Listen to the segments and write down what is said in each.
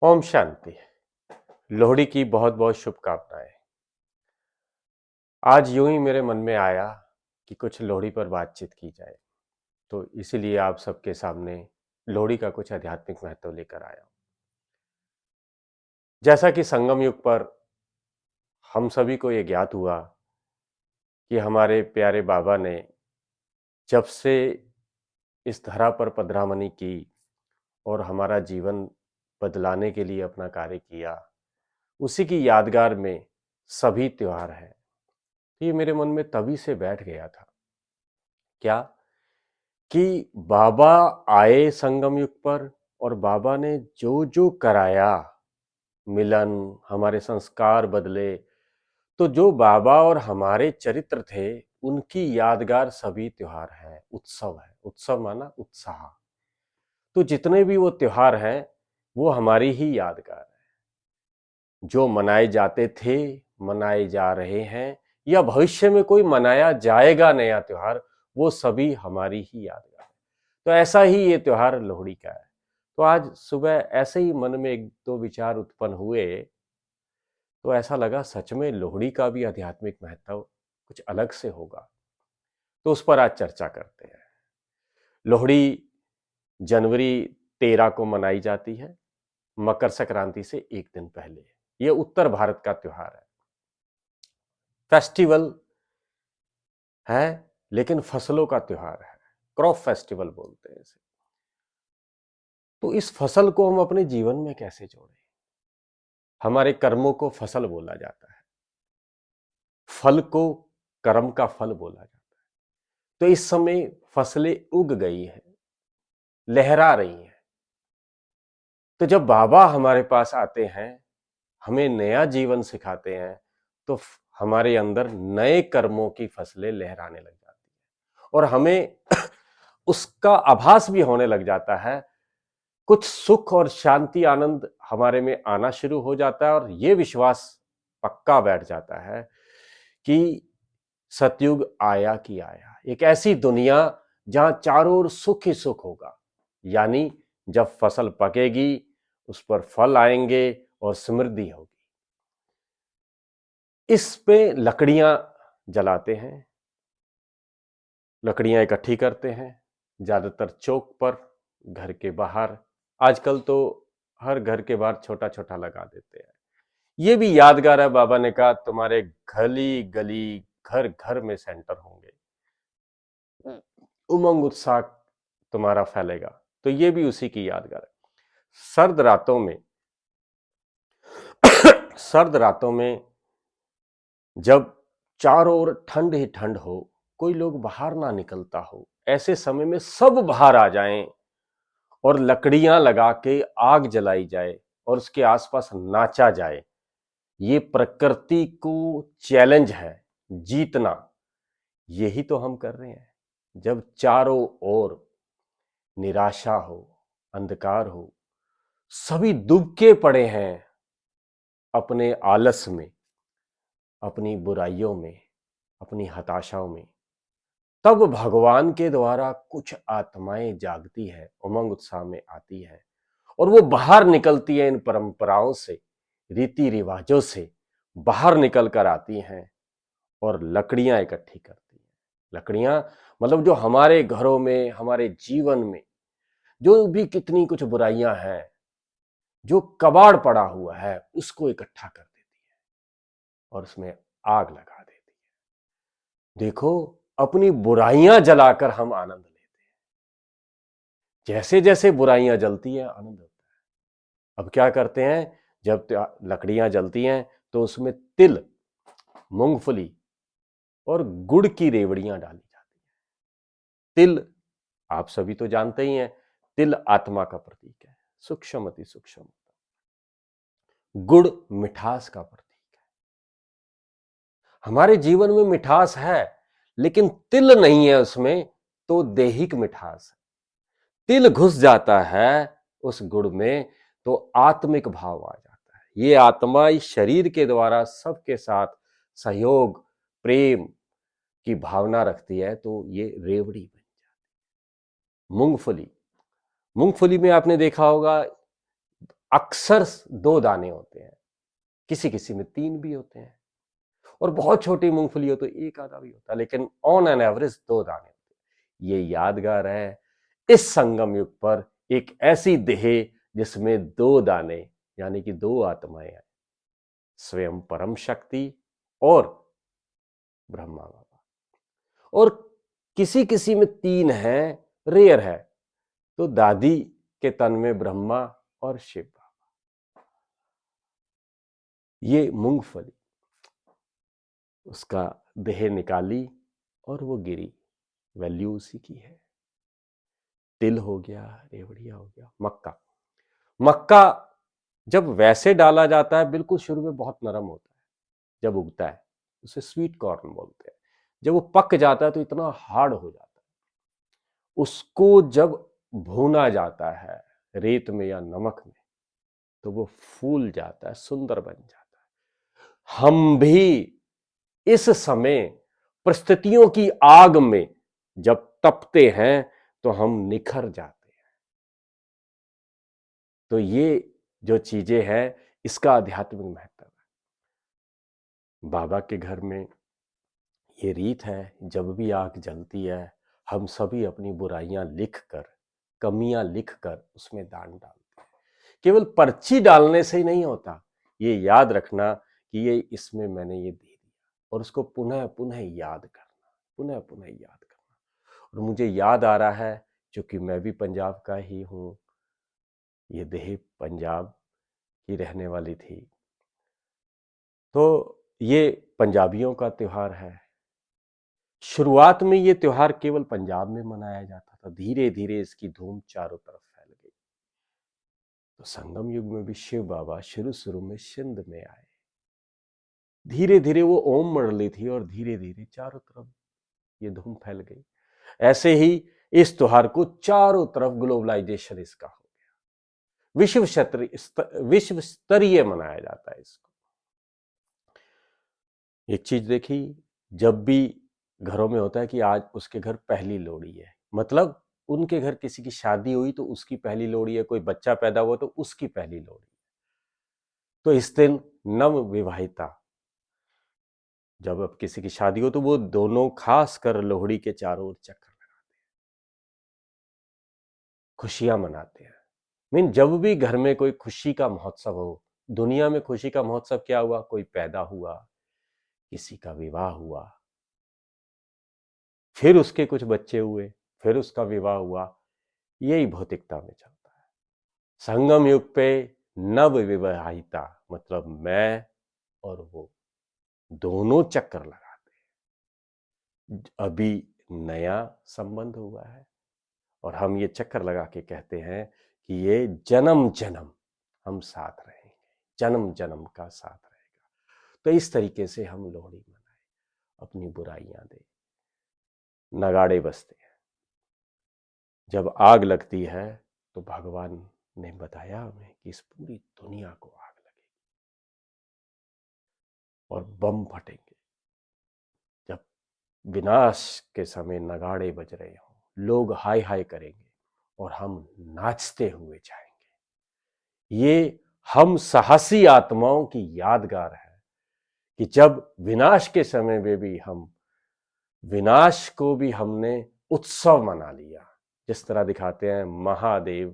ओम शांति। लोहड़ी की बहुत बहुत शुभकामनाएं। आज यूं ही मेरे मन में आया कि कुछ लोहड़ी पर बातचीत की जाए, तो इसीलिए आप सबके सामने लोहड़ी का कुछ आध्यात्मिक महत्व लेकर आया हूं। जैसा कि संगम युग पर हम सभी को ये ज्ञात हुआ कि हमारे प्यारे बाबा ने जब से इस धरा पर पधरामनी की और हमारा जीवन बदलाने के लिए अपना कार्य किया, उसी की यादगार में सभी त्योहार हैं। ये मेरे मन में तभी से बैठ गया था क्या कि बाबा आए संगम युग पर और बाबा ने जो जो कराया, मिलन, हमारे संस्कार बदले, तो जो बाबा और हमारे चरित्र थे उनकी यादगार सभी त्योहार हैं। उत्सव है, उत्सव माना उत्साह। तो जितने भी वो त्योहार हैं वो हमारी ही यादगार है, जो मनाए जाते थे, मनाए जा रहे हैं या भविष्य में कोई मनाया जाएगा नया त्योहार, वो सभी हमारी ही यादगार है। तो ऐसा ही ये त्योहार लोहड़ी का है। तो आज सुबह ऐसे ही मन में एक दो विचार उत्पन्न हुए, तो ऐसा लगा सच में लोहड़ी का भी आध्यात्मिक महत्व कुछ अलग से होगा। तो उस पर आज चर्चा करते हैं। लोहड़ी जनवरी 13 को मनाई जाती है, मकर संक्रांति से एक दिन पहले। ये उत्तर भारत का त्योहार है, फेस्टिवल है, लेकिन फसलों का त्योहार है। क्रॉप फेस्टिवल बोलते हैं इसे। तो इस फसल को हम अपने जीवन में कैसे जोड़ें? हमारे कर्मों को फसल बोला जाता है, फल को कर्म का फल बोला जाता है। तो इस समय फसलें उग गई हैं, लहरा रही हैं। तो जब बाबा हमारे पास आते हैं, हमें नया जीवन सिखाते हैं, तो हमारे अंदर नए कर्मों की फसलें लहराने लग जाती हैं और हमें उसका आभास भी होने लग जाता है। कुछ सुख और शांति, आनंद हमारे में आना शुरू हो जाता है और ये विश्वास पक्का बैठ जाता है कि सतयुग आया कि आया। एक ऐसी दुनिया जहां चारों ओर सुख ही सुख होगा, यानी जब फसल पकेगी उस पर फल आएंगे और समृद्धि होगी। इस पे लकड़ियां जलाते हैं, लकड़ियां इकट्ठी करते हैं, ज्यादातर चौक पर, घर के बाहर। आजकल तो हर घर के बाहर छोटा छोटा लगा देते हैं। ये भी यादगार है, बाबा ने कहा तुम्हारे गली गली घर घर में सेंटर होंगे, उमंग उत्साह तुम्हारा फैलेगा। तो ये भी उसी की यादगार है। सर्द रातों में सर्द रातों में जब चारों ओर ठंड ही ठंड हो, कोई लोग बाहर ना निकलता हो, ऐसे समय में सब बाहर आ जाएं और लकड़ियां लगा के आग जलाई जाए और उसके आसपास नाचा जाए। ये प्रकृति को चैलेंज है, जीतना। यही तो हम कर रहे हैं। जब चारों ओर निराशा हो, अंधकार हो, सभी दुबके पड़े हैं अपने आलस में, अपनी बुराइयों में, अपनी हताशाओं में, तब भगवान के द्वारा कुछ आत्माएं जागती है, उमंग उत्साह में आती है और वो बाहर निकलती है। इन परंपराओं से, रीति रिवाजों से बाहर निकल कर आती हैं और लकड़ियां इकट्ठी करती हैं। लकड़ियां मतलब जो हमारे घरों में, हमारे जीवन में जो भी कितनी कुछ बुराइयां हैं, जो कबाड़ पड़ा हुआ है, उसको इकट्ठा कर देती है और उसमें आग लगा देती है। देखो, अपनी बुराइयां जलाकर हम आनंद लेते हैं। जैसे जैसे बुराइयां जलती हैं, आनंद होता है। अब क्या करते हैं, जब लकड़ियां जलती हैं तो उसमें तिल, मूंगफली और गुड़ की रेवड़ियां डाली जाती हैं। तिल आप सभी तो जानते ही हैं, तिल आत्मा का प्रतीक है, सूक्ष्म अति सूक्ष्म। गुड़ मिठास का प्रतीक है। हमारे जीवन में मिठास है, लेकिन तिल नहीं है उसमें, तो दैहिक मिठास है। तिल घुस जाता है उस गुड़ में तो आत्मिक भाव आ जाता है। ये आत्मा इस शरीर के द्वारा सबके साथ सहयोग, प्रेम की भावना रखती है, तो ये रेवड़ी बन जाती है। मूंगफली, मूंगफली में आपने देखा होगा अक्सर 2 दाने होते हैं, किसी किसी में 3 भी होते हैं, और बहुत छोटी मूंगफली हो तो 1 आधा भी होता है, लेकिन ऑन एन एवरेज 2 दाने होते हैं। ये यादगार है इस संगम युग पर एक ऐसी देह जिसमें 2 दाने यानी कि 2 आत्माएं हैं, स्वयं परम शक्ति और ब्रह्मा बाबा। और किसी किसी में 3 है, रेयर है, तो दादी के तन में ब्रह्मा और शिव बाबा। ये मूंगफली, उसका देह निकाली और वो गिरी, वैल्यू उसी की है। तिल हो गया, रेवड़िया हो गया, मक्का। मक्का जब वैसे डाला जाता है बिल्कुल शुरू में बहुत नरम होता है, जब उगता है उसे स्वीट कॉर्न बोलते हैं। जब वो पक जाता है तो इतना हार्ड हो जाता है, उसको जब भूना जाता है रेत में या नमक में तो वो फूल जाता है, सुंदर बन जाता है। हम भी इस समय परिस्थितियों की आग में जब तपते हैं तो हम निखर जाते हैं। तो ये जो चीजें हैं इसका आध्यात्मिक महत्व है। बाबा के घर में ये रीत है, जब भी आग जलती है हम सभी अपनी बुराइयां लिखकर, कमियां लिखकर उसमें दान डालते हैं। केवल पर्ची डालने से ही नहीं होता, ये याद रखना कि ये इसमें मैंने ये दे दिया, और उसको पुनः पुनः याद करना, पुनः पुनः याद करना। और मुझे याद आ रहा है, क्योंकि मैं भी पंजाब का ही हूँ, ये देह पंजाब की रहने वाली थी, तो ये पंजाबियों का त्योहार है। शुरुआत में ये त्योहार केवल पंजाब में मनाया जाता था, धीरे धीरे इसकी धूम चारों तरफ फैल गई। तो संगम युग में भी शिव बाबा शुरू शुरू में सिंध में आए, धीरे धीरे वो ओम मंडली थी और धीरे धीरे चारों तरफ ये धूम फैल गई। ऐसे ही इस त्योहार को चारों तरफ ग्लोबलाइजेशन इसका हो गया, विश्व स्तरीय मनाया जाता है इसको। एक चीज देखी, जब भी घरों में होता है कि आज उसके घर पहली लोहड़ी है, मतलब उनके घर किसी की शादी हुई तो उसकी पहली लोहड़ी है, कोई बच्चा पैदा हुआ तो उसकी पहली लोहड़ी। तो इस दिन नव विवाहिता, जब अब किसी की शादी हो तो वो दोनों खास कर लोहड़ी के चारों ओर चक्कर लगाते हैं, खुशियां मनाते हैं। मीन जब भी घर में कोई खुशी का महोत्सव हो, दुनिया में खुशी का महोत्सव क्या हुआ, कोई पैदा हुआ, किसी का विवाह हुआ, फिर उसके कुछ बच्चे हुए, फिर उसका विवाह हुआ, यही भौतिकता में चलता है। संगम युग पे नव विवाहिता मतलब मैं और वो दोनों चक्कर लगाते हैं। अभी नया संबंध हुआ है और हम ये चक्कर लगा के कहते हैं कि ये जन्म जन्म हम साथ रहेंगे, जन्म जन्म का साथ रहेगा। तो इस तरीके से हम लोहड़ी मनाए, अपनी बुराइयां दे, नगाड़े बजते हैं। जब आग लगती है तो भगवान ने बताया हमें कि इस पूरी दुनिया को आग लगेगी और बम फटेंगे। जब विनाश के समय नगाड़े बज रहे हों, लोग हाय हाय करेंगे और हम नाचते हुए जाएंगे। ये हम साहसी आत्माओं की यादगार है कि जब विनाश के समय में भी हम विनाश को भी हमने उत्सव मना लिया। जिस तरह दिखाते हैं महादेव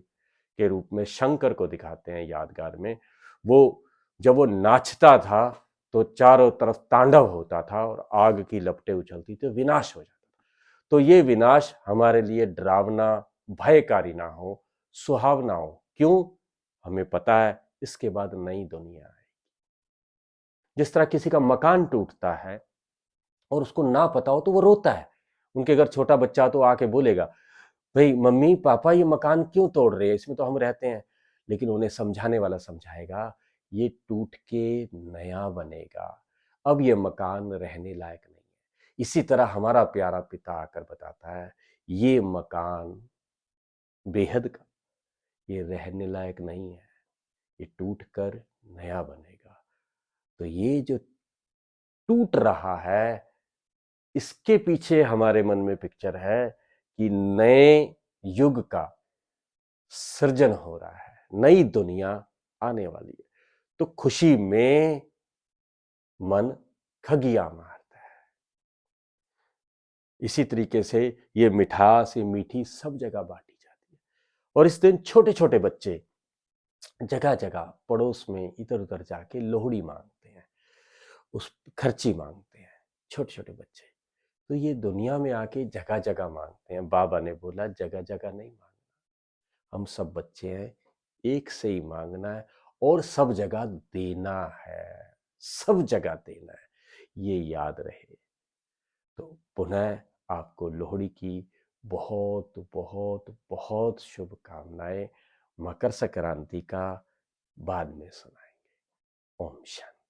के रूप में शंकर को दिखाते हैं यादगार में, वो जब वो नाचता था तो चारों तरफ तांडव होता था और आग की लपटें उछलती थी, विनाश हो जाता था। तो ये विनाश हमारे लिए डरावना, भयकारी ना हो, सुहावना हो। क्यों? हमें पता है इसके बाद नई दुनिया है। जिस तरह किसी का मकान टूटता है और उसको ना पता हो तो वो रोता है, उनके घर छोटा बच्चा तो आके बोलेगा, भाई मम्मी पापा ये मकान क्यों तोड़ रहे हैं, इसमें तो हम रहते हैं। लेकिन उन्हें समझाने वाला समझाएगा, ये टूट के नया बनेगा, अब ये मकान रहने लायक नहीं है। इसी तरह हमारा प्यारा पिता आकर बताता है, ये मकान बेहद का, ये रहने लायक नहीं है, ये टूट कर नया बनेगा। तो ये जो टूट रहा है इसके पीछे हमारे मन में पिक्चर है कि नए युग का सृजन हो रहा है, नई दुनिया आने वाली है। तो खुशी में मन खगिया मारता है। इसी तरीके से ये मिठास, ये मीठी सब जगह बांटी जाती है। और इस दिन छोटे छोटे बच्चे जगह जगह पड़ोस में इधर उधर जाके लोहड़ी मांगते हैं, उस खर्ची मांगते हैं, छोटे छोटे बच्चे। तो ये दुनिया में आके जगह जगह मांगते हैं। बाबा ने बोला जगह जगह नहीं मांगना, हम सब बच्चे हैं, एक से ही मांगना है और सब जगह देना है, सब जगह देना है, ये याद रहे। तो पुनः आपको लोहड़ी की बहुत बहुत बहुत शुभकामनाएं। मकर संक्रांति का बाद में सुनाएंगे। ओम शांति।